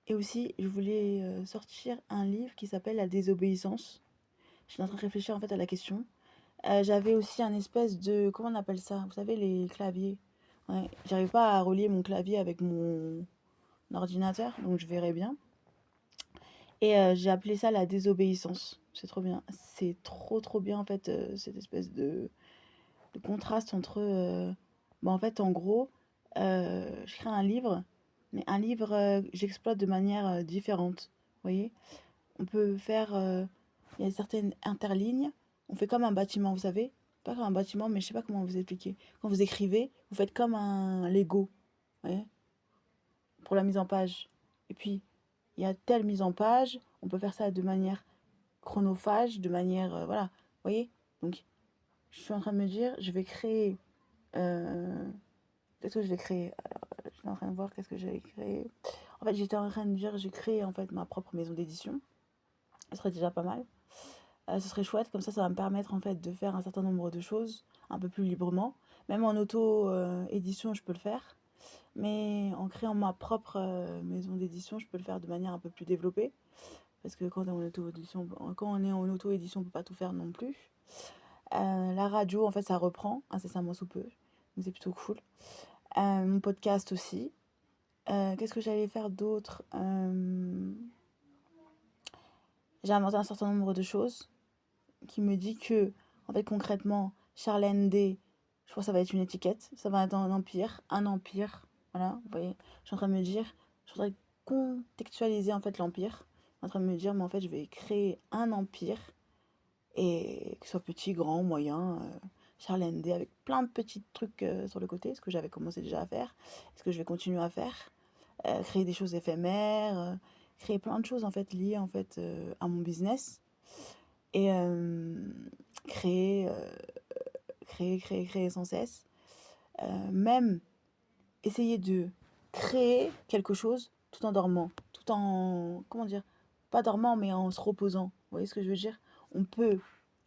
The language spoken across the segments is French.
Et aussi, je voulais sortir un livre qui s'appelle La désobéissance. Je suis en train de réfléchir en fait à la question. J'avais aussi un espèce de... Comment on appelle ça? Vous savez, les claviers. Ouais, j'arrive pas à relier mon clavier avec mon ordinateur, donc je verrai bien. Et j'ai appelé ça la désobéissance. C'est trop bien. C'est trop trop bien en fait, cette espèce de contraste entre... bah, en fait, en gros, je crée un livre, mais un livre que j'exploite de manière différente. Vous voyez? On peut faire... il y a certaines interlignes. On fait comme un bâtiment, vous savez? Pas comme un bâtiment, mais je sais pas comment vous expliquer. Quand vous écrivez, vous faites comme un Lego, vous voyez? Pour la mise en page. Et puis, il y a telle mise en page, on peut faire ça de manière chronophage, de manière... voilà, vous voyez? Donc, je suis en train de me dire, je vais créer... euh, qu'est-ce que je vais créer? Alors, je suis en train de voir qu'est-ce que j'avais créé. En fait, j'étais en train de dire, j'ai créé en fait ma propre maison d'édition. Ce serait déjà pas mal. Ce serait chouette, comme ça va me permettre en fait de faire un certain nombre de choses un peu plus librement. Même en auto-édition, je peux le faire. Mais en créant ma propre maison d'édition, je peux le faire de manière un peu plus développée. Parce que quand on est en auto-édition, on peut pas tout faire non plus. La radio, en fait, ça reprend incessamment sous peu. Donc c'est plutôt cool. Mon podcast aussi. Qu'est-ce que j'allais faire d'autre? J'ai inventé un certain nombre de choses qui me dit que, en fait, concrètement, Charlène D, je pense que ça va être une étiquette. Ça va être un empire. Un empire. Voilà, vous voyez. Je suis en train de me dire, je voudrais contextualiser en fait l'empire. Je suis en train de me dire, mais en fait, je vais créer un empire. Et que ce soit petit, grand, moyen. Charlène D avec plein de petits trucs sur le côté, ce que j'avais commencé déjà à faire, ce que je vais continuer à faire. Créer des choses éphémères, créer plein de choses en fait liées en fait à mon business et créer, créer sans cesse. Même essayer de créer quelque chose tout en dormant, tout en comment dire, pas dormant mais en se reposant. Vous voyez ce que je veux dire? On peut,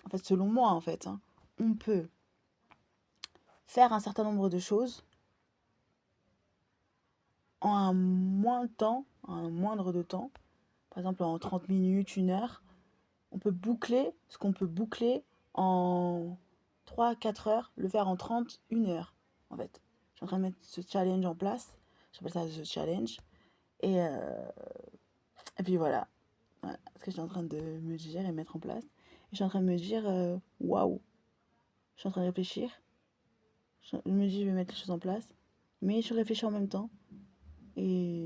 en fait, selon moi en fait, hein, on peut faire un certain nombre de choses en un moins de temps, en un moindre de temps, par exemple en 30 minutes, 1 heure, on peut boucler ce qu'on peut boucler en 3 4 heures, le faire en 30 1 heure, en fait. Je suis en train de mettre ce challenge en place. J'appelle ça The Challenge. Et, euh, et puis voilà. Voilà ce que je suis en train de me dire et mettre en place. Et je suis en train de me dire, waouh, je suis en train de réfléchir. Je me dis, je vais mettre les choses en place. Mais je réfléchis en même temps. Et